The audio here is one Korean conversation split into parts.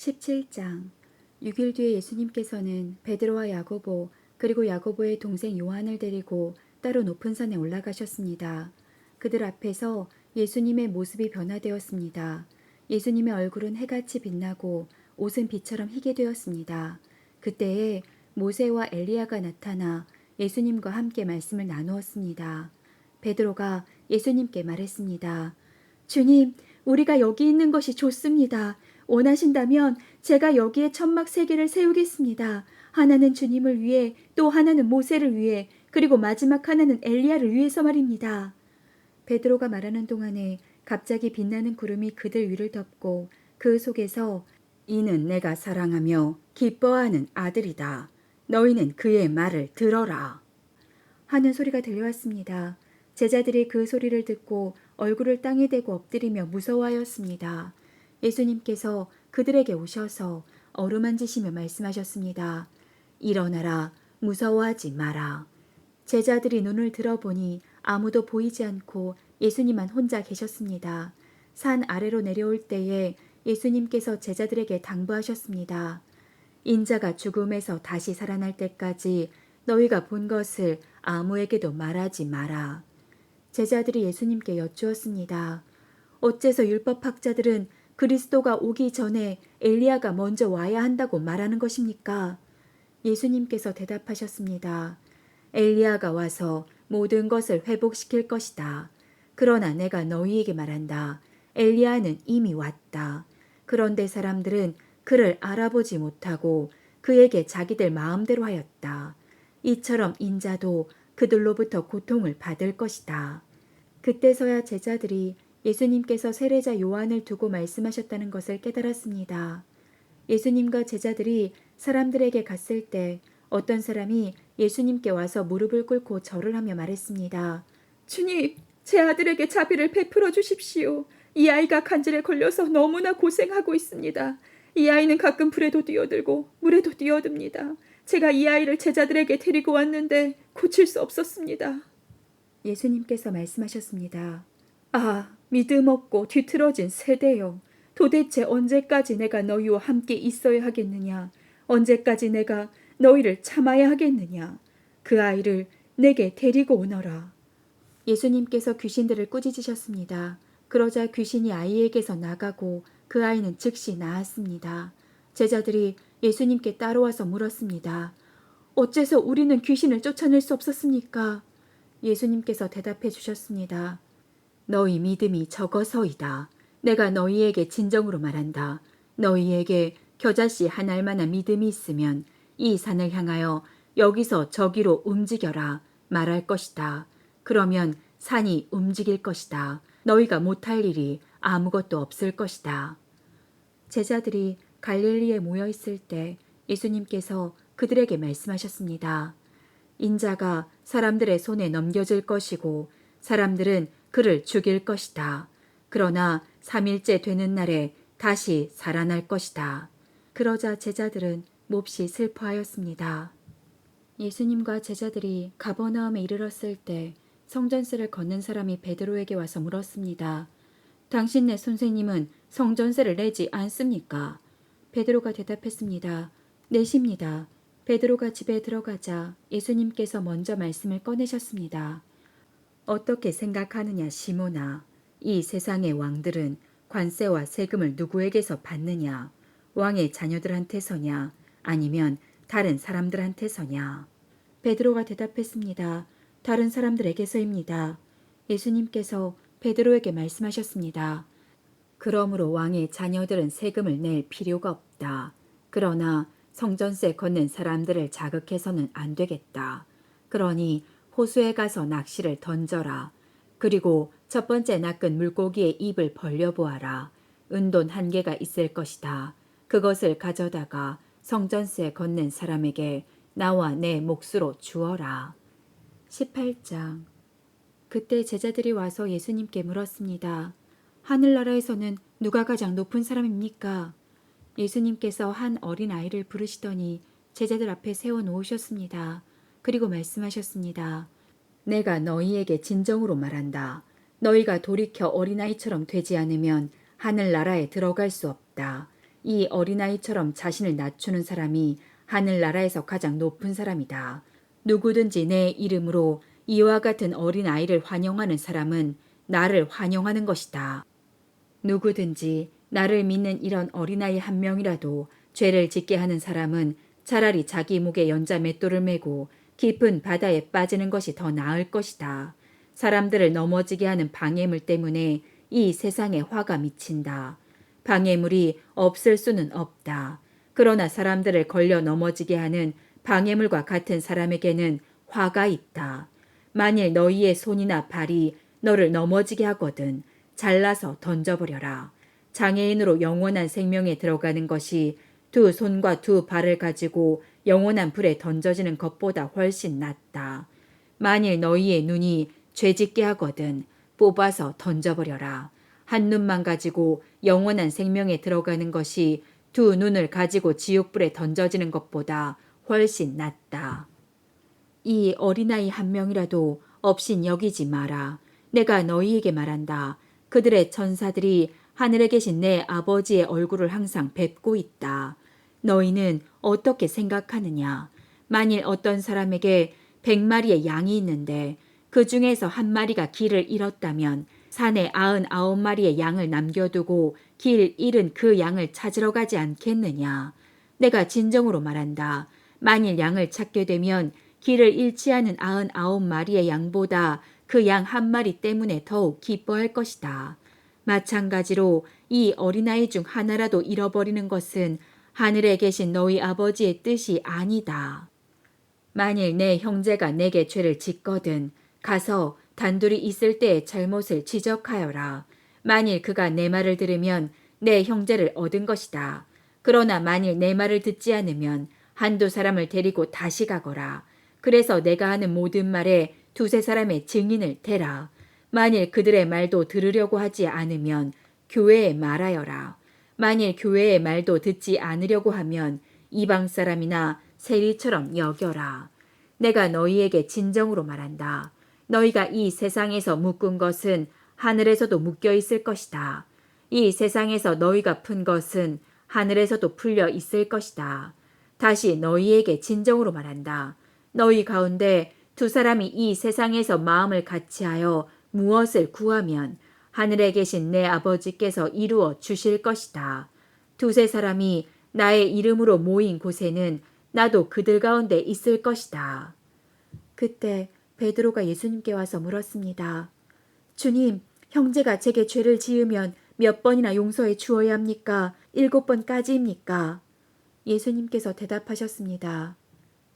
17장 6일 뒤에 예수님께서는 베드로와 야고보 그리고 야고보의 동생 요한을 데리고 따로 높은 산에 올라가셨습니다. 그들 앞에서 예수님의 모습이 변화되었습니다. 예수님의 얼굴은 해같이 빛나고 옷은 빛처럼 희게 되었습니다. 그때에 모세와 엘리야가 나타나 예수님과 함께 말씀을 나누었습니다. 베드로가 예수님께 말했습니다. 주님, 우리가 여기 있는 것이 좋습니다. 원하신다면 제가 여기에 천막 세 개를 세우겠습니다. 하나는 주님을 위해, 또 하나는 모세를 위해, 그리고 마지막 하나는 엘리야를 위해서 말입니다. 베드로가 말하는 동안에 갑자기 빛나는 구름이 그들 위를 덮고 그 속에서 이는 내가 사랑하며 기뻐하는 아들이다. 너희는 그의 말을 들어라. 하는 소리가 들려왔습니다. 제자들이 그 소리를 듣고 얼굴을 땅에 대고 엎드리며 무서워하였습니다. 예수님께서 그들에게 오셔서 어루만지시며 말씀하셨습니다. 일어나라, 무서워하지 마라. 제자들이 눈을 들어보니 아무도 보이지 않고 예수님만 혼자 계셨습니다. 산 아래로 내려올 때에 예수님께서 제자들에게 당부하셨습니다. 인자가 죽음에서 다시 살아날 때까지 너희가 본 것을 아무에게도 말하지 마라. 제자들이 예수님께 여쭈었습니다. 어째서 율법학자들은 그리스도가 오기 전에 엘리야가 먼저 와야 한다고 말하는 것입니까? 예수님께서 대답하셨습니다. 엘리야가 와서 모든 것을 회복시킬 것이다. 그러나 내가 너희에게 말한다. 엘리야는 이미 왔다. 그런데 사람들은 그를 알아보지 못하고 그에게 자기들 마음대로 하였다. 이처럼 인자도 그들로부터 고통을 받을 것이다. 그때서야 제자들이 예수님께서 세례자 요한을 두고 말씀하셨다는 것을 깨달았습니다. 예수님과 제자들이 사람들에게 갔을 때 어떤 사람이 예수님께 와서 무릎을 꿇고 절을 하며 말했습니다. 주님, 제 아들에게 자비를 베풀어 주십시오. 이 아이가 간질에 걸려서 너무나 고생하고 있습니다. 이 아이는 가끔 불에도 뛰어들고 물에도 뛰어듭니다. 제가 이 아이를 제자들에게 데리고 왔는데 고칠 수 없었습니다. 예수님께서 말씀하셨습니다. 아, 믿음 없고 뒤틀어진 세대여. 도대체 언제까지 내가 너희와 함께 있어야 하겠느냐? 언제까지 내가 너희를 참아야 하겠느냐? 그 아이를 내게 데리고 오너라. 예수님께서 귀신들을 꾸짖으셨습니다. 그러자 귀신이 아이에게서 나가고 그 아이는 즉시 나았습니다. 제자들이 예수님께 따라와서 물었습니다. 어째서 우리는 귀신을 쫓아낼 수 없었습니까? 예수님께서 대답해 주셨습니다. 너희 믿음이 적어서이다. 내가 너희에게 진정으로 말한다. 너희에게 겨자씨 한 알만한 믿음이 있으면 이 산을 향하여 여기서 저기로 움직여라 말할 것이다. 그러면 산이 움직일 것이다. 너희가 못할 일이 아무것도 없을 것이다. 제자들이 갈릴리에 모여 있을 때 예수님께서 그들에게 말씀하셨습니다. 인자가 사람들의 손에 넘겨질 것이고 사람들은 그를 죽일 것이다. 그러나 3일째 되는 날에 다시 살아날 것이다. 그러자 제자들은 몹시 슬퍼하였습니다. 예수님과 제자들이 가버나움에 이르렀을 때 성전세를 걷는 사람이 베드로에게 와서 물었습니다. 당신네 선생님은 성전세를 내지 않습니까? 베드로가 대답했습니다. 내십니다. 베드로가 집에 들어가자 예수님께서 먼저 말씀을 꺼내셨습니다. 어떻게 생각하느냐 시몬아. 이 세상의 왕들은 관세와 세금을 누구에게서 받느냐? 왕의 자녀들한테서냐? 아니면 다른 사람들한테서냐? 베드로가 대답했습니다. 다른 사람들에게서입니다. 예수님께서 베드로에게 말씀하셨습니다. 그러므로 왕의 자녀들은 세금을 낼 필요가 없다. 그러나 성전세 걷는 사람들을 자극해서는 안 되겠다. 그러니 호수에 가서 낚시를 던져라. 그리고 첫 번째 낚은 물고기의 입을 벌려보아라. 은돈 1개가 있을 것이다. 그것을 가져다가 성전세 걷는 사람에게 나와 내 몫으로 주어라. 18장 그때 제자들이 와서 예수님께 물었습니다. 하늘나라에서는 누가 가장 높은 사람입니까? 예수님께서 한 어린 아이를 부르시더니 제자들 앞에 세워 놓으셨습니다. 그리고 말씀하셨습니다. 내가 너희에게 진정으로 말한다. 너희가 돌이켜 어린아이처럼 되지 않으면 하늘나라에 들어갈 수 없다. 이 어린아이처럼 자신을 낮추는 사람이 하늘나라에서 가장 높은 사람이다. 누구든지 내 이름으로 이와 같은 어린아이를 환영하는 사람은 나를 환영하는 것이다. 누구든지 나를 믿는 이런 어린아이 한 명이라도 죄를 짓게 하는 사람은 차라리 자기 목에 연자 맷돌을 메고 깊은 바다에 빠지는 것이 더 나을 것이다. 사람들을 넘어지게 하는 방해물 때문에 이 세상에 화가 미친다. 방해물이 없을 수는 없다. 그러나 사람들을 걸려 넘어지게 하는 방해물과 같은 사람에게는 화가 있다. 만일 너희의 손이나 발이 너를 넘어지게 하거든 잘라서 던져버려라. 장애인으로 영원한 생명에 들어가는 것이 두 손과 두 발을 가지고 영원한 불에 던져지는 것보다 훨씬 낫다. 만일 너희의 눈이 죄짓게 하거든 뽑아서 던져버려라. 한 눈만 가지고 영원한 생명에 들어가는 것이 두 눈을 가지고 지옥불에 던져지는 것보다 훨씬 낫다. 이 어린아이 한 명이라도 업신 여기지 마라. 내가 너희에게 말한다. 그들의 천사들이 하늘에 계신 내 아버지의 얼굴을 항상 뵙고 있다. 너희는 어떻게 생각하느냐? 만일 어떤 사람에게 100마리의 양이 있는데 그 중에서 한 마리가 길을 잃었다면 산에 99마리의 양을 남겨두고 길 잃은 그 양을 찾으러 가지 않겠느냐? 내가 진정으로 말한다. 만일 양을 찾게 되면 길을 잃지 않은 99마리의 양보다 그 양 한 마리 때문에 더욱 기뻐할 것이다. 마찬가지로 이 어린아이 중 하나라도 잃어버리는 것은 하늘에 계신 너희 아버지의 뜻이 아니다. 만일 내 형제가 내게 죄를 짓거든 가서 단둘이 있을 때의 잘못을 지적하여라. 만일 그가 내 말을 들으면 내 형제를 얻은 것이다. 그러나 만일 내 말을 듣지 않으면 한두 사람을 데리고 다시 가거라. 그래서 내가 하는 모든 말에 두세 사람의 증인을 대라. 만일 그들의 말도 들으려고 하지 않으면 교회에 말하여라. 만일 교회의 말도 듣지 않으려고 하면 이방 사람이나 세리처럼 여겨라. 내가 너희에게 진정으로 말한다. 너희가 이 세상에서 묶은 것은 하늘에서도 묶여 있을 것이다. 이 세상에서 너희가 푼 것은 하늘에서도 풀려 있을 것이다. 다시 너희에게 진정으로 말한다. 너희 가운데 두 사람이 이 세상에서 마음을 같이하여 무엇을 구하면 하늘에 계신 내 아버지께서 이루어 주실 것이다. 두세 사람이 나의 이름으로 모인 곳에는 나도 그들 가운데 있을 것이다. 그때 베드로가 예수님께 와서 물었습니다. 주님, 형제가 제게 죄를 지으면 몇 번이나 용서해 주어야 합니까? 7번까지입니까? 예수님께서 대답하셨습니다.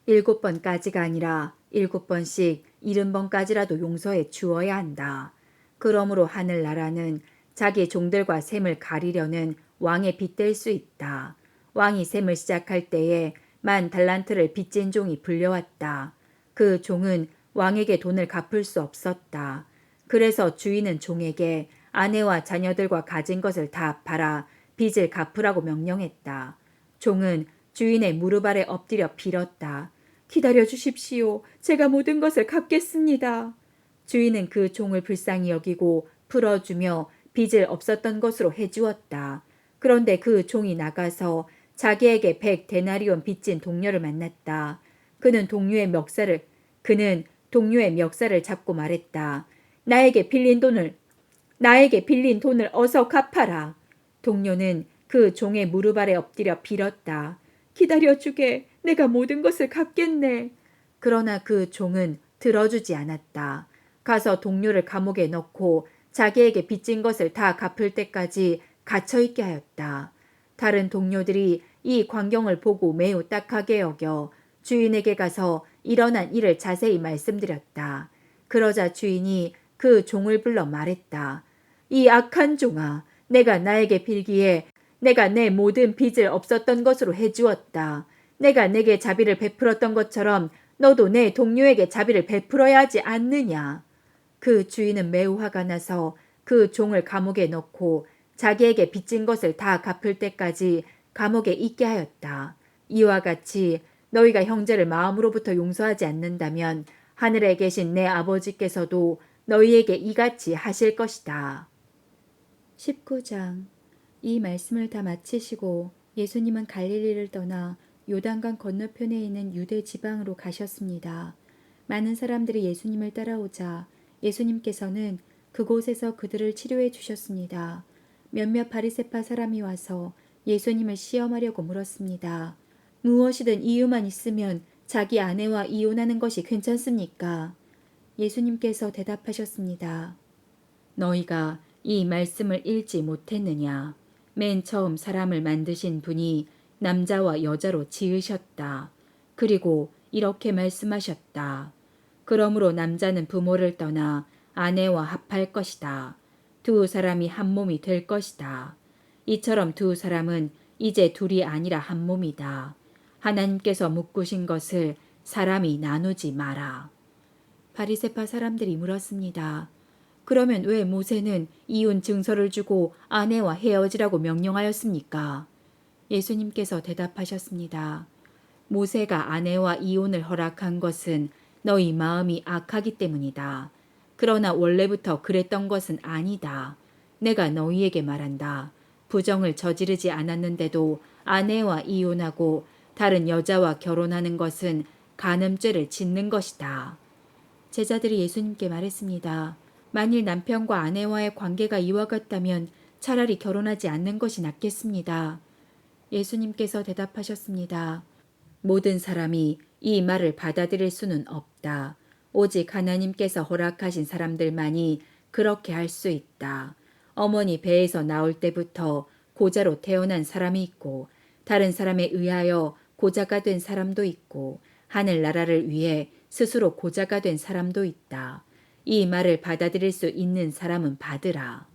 7번까지가 아니라 7번씩 70번까지라도 용서해 주어야 한다. 그러므로 하늘나라는 자기 종들과 셈을 가리려는 왕의 빚될 수 있다. 왕이 셈을 시작할 때에 10,000달란트를 빚진 종이 불려왔다. 그 종은 왕에게 돈을 갚을 수 없었다. 그래서 주인은 종에게 아내와 자녀들과 가진 것을 다 팔아 빚을 갚으라고 명령했다. 종은 주인의 무릎 아래 엎드려 빌었다. 기다려 주십시오. 제가 모든 것을 갚겠습니다. 주인은 그 종을 불쌍히 여기고 풀어주며 빚을 없었던 것으로 해주었다. 그런데 그 종이 나가서 자기에게 100데나리온 빚진 동료를 만났다. 그는 동료의 멱살을 잡고 말했다. 나에게 빌린 돈을 어서 갚아라. 동료는 그 종의 무릎 아래 엎드려 빌었다. 기다려주게. 내가 모든 것을 갚겠네. 그러나 그 종은 들어주지 않았다. 가서 동료를 감옥에 넣고 자기에게 빚진 것을 다 갚을 때까지 갇혀있게 하였다. 다른 동료들이 이 광경을 보고 매우 딱하게 여겨 주인에게 가서 일어난 일을 자세히 말씀드렸다. 그러자 주인이 그 종을 불러 말했다. 이 악한 종아, 내가 나에게 빌기에 내가 내 모든 빚을 없었던 것으로 해주었다. 내가 내게 자비를 베풀었던 것처럼 너도 내 동료에게 자비를 베풀어야 하지 않느냐. 그 주인은 매우 화가 나서 그 종을 감옥에 넣고 자기에게 빚진 것을 다 갚을 때까지 감옥에 있게 하였다. 이와 같이 너희가 형제를 마음으로부터 용서하지 않는다면 하늘에 계신 내 아버지께서도 너희에게 이같이 하실 것이다. 19장. 이 말씀을 다 마치시고 예수님은 갈릴리를 떠나 요단강 건너편에 있는 유대 지방으로 가셨습니다. 많은 사람들이 예수님을 따라오자 예수님께서는 그곳에서 그들을 치료해 주셨습니다. 몇몇 바리새파 사람이 와서 예수님을 시험하려고 물었습니다. 무엇이든 이유만 있으면 자기 아내와 이혼하는 것이 괜찮습니까? 예수님께서 대답하셨습니다. 너희가 이 말씀을 읽지 못했느냐? 맨 처음 사람을 만드신 분이 남자와 여자로 지으셨다. 그리고 이렇게 말씀하셨다. 그러므로 남자는 부모를 떠나 아내와 합할 것이다. 두 사람이 한 몸이 될 것이다. 이처럼 두 사람은 이제 둘이 아니라 한 몸이다. 하나님께서 묶으신 것을 사람이 나누지 마라. 바리새파 사람들이 물었습니다. 그러면 왜 모세는 이혼 증서를 주고 아내와 헤어지라고 명령하였습니까? 예수님께서 대답하셨습니다. 모세가 아내와 이혼을 허락한 것은 너희 마음이 악하기 때문이다. 그러나 원래부터 그랬던 것은 아니다. 내가 너희에게 말한다. 부정을 저지르지 않았는데도 아내와 이혼하고 다른 여자와 결혼하는 것은 간음죄를 짓는 것이다. 제자들이 예수님께 말했습니다. 만일 남편과 아내와의 관계가 이와 같다면 차라리 결혼하지 않는 것이 낫겠습니다. 예수님께서 대답하셨습니다. 모든 사람이 이 말을 받아들일 수는 없다. 오직 하나님께서 허락하신 사람들만이 그렇게 할 수 있다. 어머니 배에서 나올 때부터 고자로 태어난 사람이 있고 다른 사람에 의하여 고자가 된 사람도 있고 하늘나라를 위해 스스로 고자가 된 사람도 있다. 이 말을 받아들일 수 있는 사람은 받으라.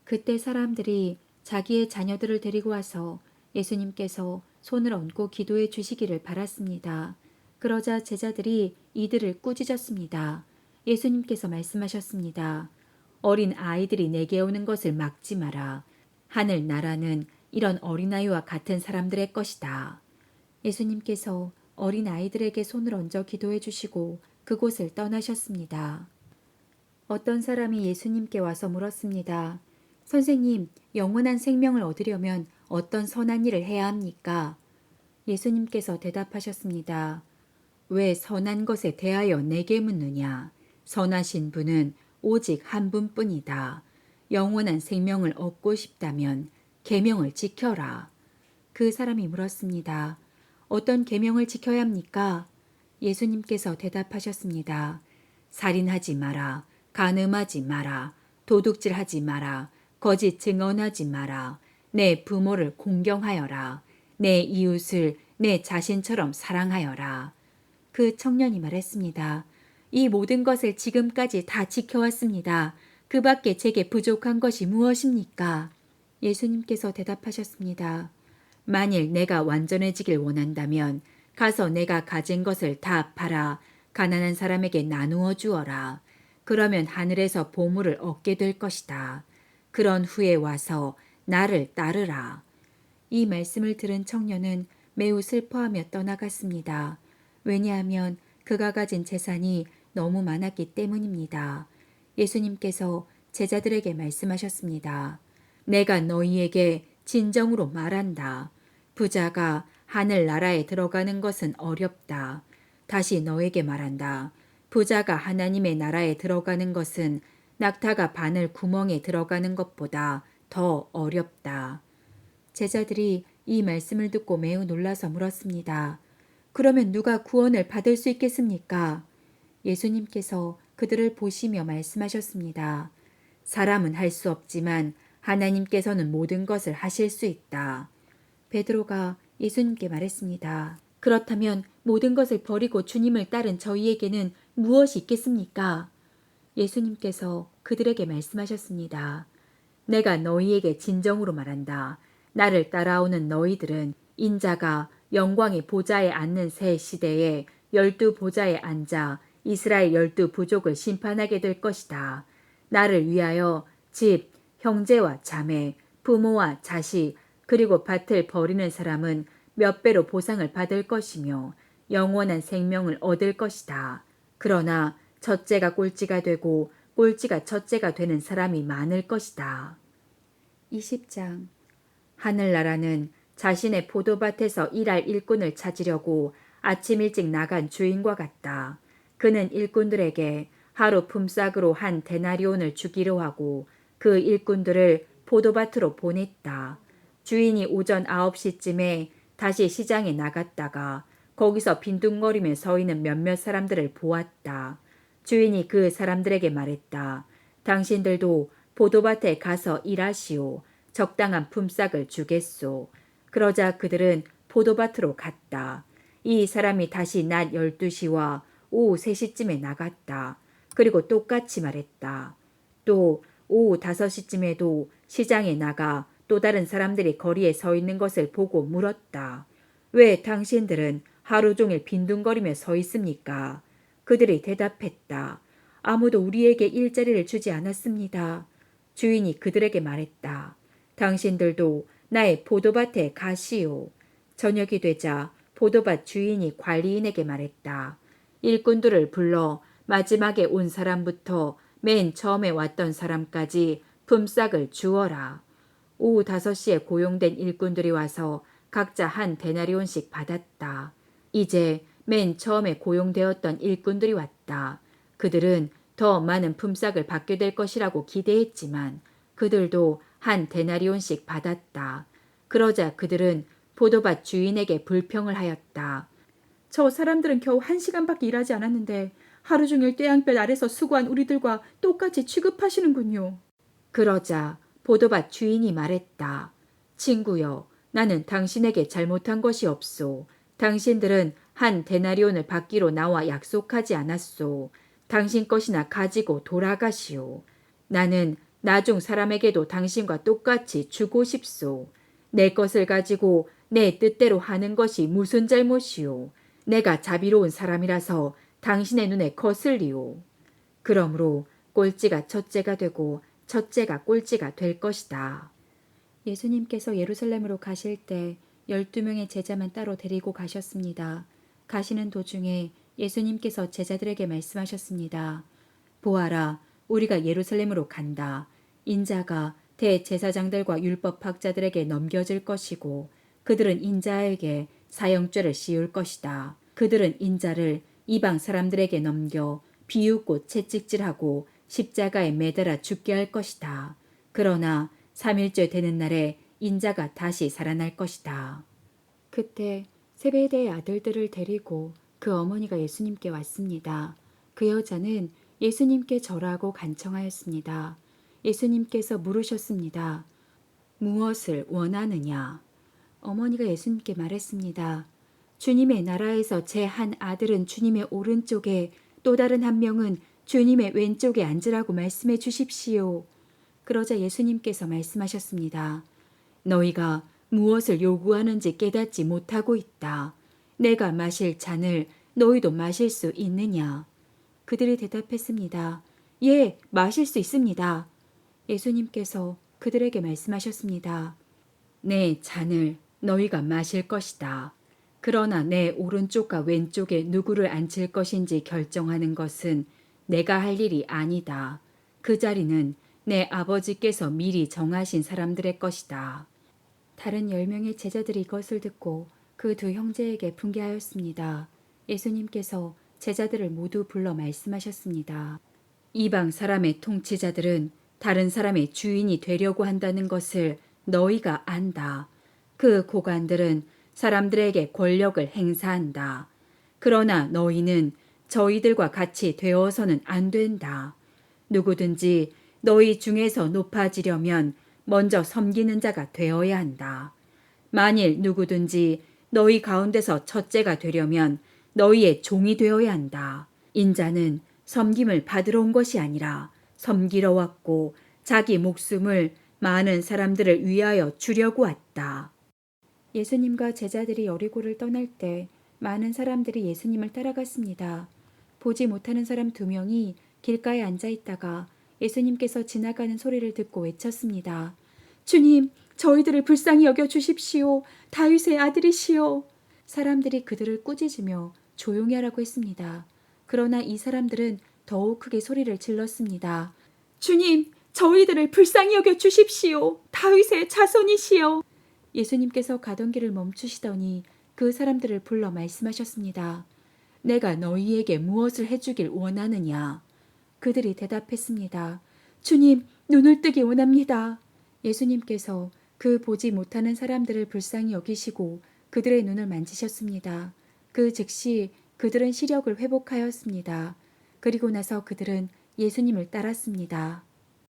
그때 사람들이 자기의 자녀들을 데리고 와서 예수님께서 손을 얹고 기도해 주시기를 바랐습니다. 그러자 제자들이 이들을 꾸짖었습니다. 예수님께서 말씀하셨습니다. 어린 아이들이 내게 오는 것을 막지 마라. 하늘 나라는 이런 어린아이와 같은 사람들의 것이다. 예수님께서 어린 아이들에게 손을 얹어 기도해 주시고 그곳을 떠나셨습니다. 어떤 사람이 예수님께 와서 물었습니다. 선생님, 영원한 생명을 얻으려면 어떤 선한 일을 해야 합니까? 예수님께서 대답하셨습니다. 왜 선한 것에 대하여 내게 묻느냐? 선하신 분은 오직 한 분뿐이다. 영원한 생명을 얻고 싶다면 계명을 지켜라. 그 사람이 물었습니다. 어떤 계명을 지켜야 합니까? 예수님께서 대답하셨습니다. 살인하지 마라. 간음하지 마라. 도둑질하지 마라. 거짓 증언하지 마라. 내 부모를 공경하여라. 내 이웃을 내 자신처럼 사랑하여라. 그 청년이 말했습니다. 이 모든 것을 지금까지 다 지켜왔습니다. 그 밖에 제게 부족한 것이 무엇입니까? 예수님께서 대답하셨습니다. 만일 내가 완전해지길 원한다면 가서 내가 가진 것을 다 팔아 가난한 사람에게 나누어 주어라. 그러면 하늘에서 보물을 얻게 될 것이다. 그런 후에 와서 나를 따르라. 이 말씀을 들은 청년은 매우 슬퍼하며 떠나갔습니다. 왜냐하면 그가 가진 재산이 너무 많았기 때문입니다. 예수님께서 제자들에게 말씀하셨습니다. 내가 너희에게 진정으로 말한다. 부자가 하늘나라에 들어가는 것은 어렵다. 다시 너에게 말한다. 부자가 하나님의 나라에 들어가는 것은 낙타가 바늘 구멍에 들어가는 것보다 더 어렵다. 제자들이 이 말씀을 듣고 매우 놀라서 물었습니다. 그러면 누가 구원을 받을 수 있겠습니까? 예수님께서 그들을 보시며 말씀하셨습니다. 사람은 할 수 없지만 하나님께서는 모든 것을 하실 수 있다. 베드로가 예수님께 말했습니다. 그렇다면 모든 것을 버리고 주님을 따른 저희에게는 무엇이 있겠습니까? 예수님께서 그들에게 말씀하셨습니다. 내가 너희에게 진정으로 말한다. 나를 따라오는 너희들은 인자가 영광의 보좌에 앉는 새 시대에 12 보좌에 앉아 이스라엘 12 부족을 심판하게 될 것이다. 나를 위하여 집, 형제와 자매, 부모와 자식, 그리고 밭을 버리는 사람은 몇 배로 보상을 받을 것이며 영원한 생명을 얻을 것이다. 그러나 첫째가 꼴찌가 되고 꼴찌가 첫째가 되는 사람이 많을 것이다. 20장 하늘나라는 자신의 포도밭에서 일할 일꾼을 찾으려고 아침 일찍 나간 주인과 같다. 그는 일꾼들에게 하루 품삯으로 한 데나리온을 주기로 하고 그 일꾼들을 포도밭으로 보냈다. 주인이 오전 9시쯤에 다시 시장에 나갔다가 거기서 빈둥거리며 서 있는 몇몇 사람들을 보았다. 주인이 그 사람들에게 말했다. 당신들도 포도밭에 가서 일하시오. 적당한 품삯을 주겠소. 그러자 그들은 포도밭으로 갔다. 이 사람이 다시 낮 12시와 오후 3시쯤에 나갔다. 그리고 똑같이 말했다. 또 오후 5시쯤에도 시장에 나가 또 다른 사람들이 거리에 서 있는 것을 보고 물었다. 왜 당신들은 하루 종일 빈둥거리며 서 있습니까? 그들이 대답했다. 아무도 우리에게 일자리를 주지 않았습니다. 주인이 그들에게 말했다. 당신들도 나의 포도밭에 가시오. 저녁이 되자 포도밭 주인이 관리인에게 말했다. 일꾼들을 불러 마지막에 온 사람부터 맨 처음에 왔던 사람까지 품삯을 주어라. 오후 5시에 고용된 일꾼들이 와서 각자 한 데나리온씩 받았다. 이제 맨 처음에 고용되었던 일꾼들이 왔다. 그들은 더 많은 품삯을 받게 될 것이라고 기대했지만 그들도 한 데나리온씩 받았다. 그러자 그들은 포도밭 주인에게 불평을 하였다. 저 사람들은 겨우 1시간밖에 일하지 않았는데 하루 종일 떼양볕 아래서 수고한 우리들과 똑같이 취급하시는군요. 그러자 포도밭 주인이 말했다. 친구여, 나는 당신에게 잘못한 것이 없소. 당신들은 한 데나리온을 받기로 나와 약속하지 않았소. 당신 것이나 가지고 돌아가시오. 나는 나중 사람에게도 당신과 똑같이 주고 싶소. 내 것을 가지고 내 뜻대로 하는 것이 무슨 잘못이오. 내가 자비로운 사람이라서 당신의 눈에 거슬리오. 그러므로 꼴찌가 첫째가 되고 첫째가 꼴찌가 될 것이다. 예수님께서 예루살렘으로 가실 때 12명의 제자만 따로 데리고 가셨습니다. 가시는 도중에 예수님께서 제자들에게 말씀하셨습니다. 보아라, 우리가 예루살렘으로 간다. 인자가 대제사장들과 율법학자들에게 넘겨질 것이고 그들은 인자에게 사형죄를 씌울 것이다. 그들은 인자를 이방 사람들에게 넘겨 비웃고 채찍질하고 십자가에 매달아 죽게 할 것이다. 그러나 3일째 되는 날에 인자가 다시 살아날 것이다. 그때 세베대의 아들들을 데리고 그 어머니가 예수님께 왔습니다. 그 여자는 예수님께 절하고 간청하였습니다. 예수님께서 물으셨습니다. 무엇을 원하느냐? 어머니가 예수님께 말했습니다. 주님의 나라에서 제 한 아들은 주님의 오른쪽에 또 다른 한 명은 주님의 왼쪽에 앉으라고 말씀해 주십시오. 그러자 예수님께서 말씀하셨습니다. 너희가 무엇을 요구하는지 깨닫지 못하고 있다. 내가 마실 잔을 너희도 마실 수 있느냐? 그들이 대답했습니다. 예, 마실 수 있습니다. 예수님께서 그들에게 말씀하셨습니다. 내 잔을 너희가 마실 것이다. 그러나 내 오른쪽과 왼쪽에 누구를 앉힐 것인지 결정하는 것은 내가 할 일이 아니다. 그 자리는 내 아버지께서 미리 정하신 사람들의 것이다. 다른 10명의 제자들이 이것을 듣고 그 두 형제에게 분개하였습니다. 예수님께서 제자들을 모두 불러 말씀하셨습니다. 이방 사람의 통치자들은 다른 사람의 주인이 되려고 한다는 것을 너희가 안다. 그 고관들은 사람들에게 권력을 행사한다. 그러나 너희는 저희들과 같이 되어서는 안 된다. 누구든지 너희 중에서 높아지려면 먼저 섬기는 자가 되어야 한다. 만일 누구든지 너희 가운데서 첫째가 되려면 너희의 종이 되어야 한다. 인자는 섬김을 받으러 온 것이 아니라 섬기러 왔고 자기 목숨을 많은 사람들을 위하여 주려고 왔다. 예수님과 제자들이 여리고를 떠날 때 많은 사람들이 예수님을 따라갔습니다. 보지 못하는 사람 2명이 길가에 앉아 있다가 예수님께서 지나가는 소리를 듣고 외쳤습니다. 주님, 저희들을 불쌍히 여겨 주십시오. 다윗의 아들이시여. 사람들이 그들을 꾸짖으며 조용히 하라고 했습니다. 그러나 이 사람들은 더욱 크게 소리를 질렀습니다. 주님, 저희들을 불쌍히 여겨 주십시오. 다윗의 자손이시여. 예수님께서 가던 길을 멈추시더니 그 사람들을 불러 말씀하셨습니다. 내가 너희에게 무엇을 해주길 원하느냐? 그들이 대답했습니다. 주님, 눈을 뜨기 원합니다. 예수님께서 그 보지 못하는 사람들을 불쌍히 여기시고 그들의 눈을 만지셨습니다. 그 즉시 그들은 시력을 회복하였습니다. 그리고 나서 그들은 예수님을 따랐습니다.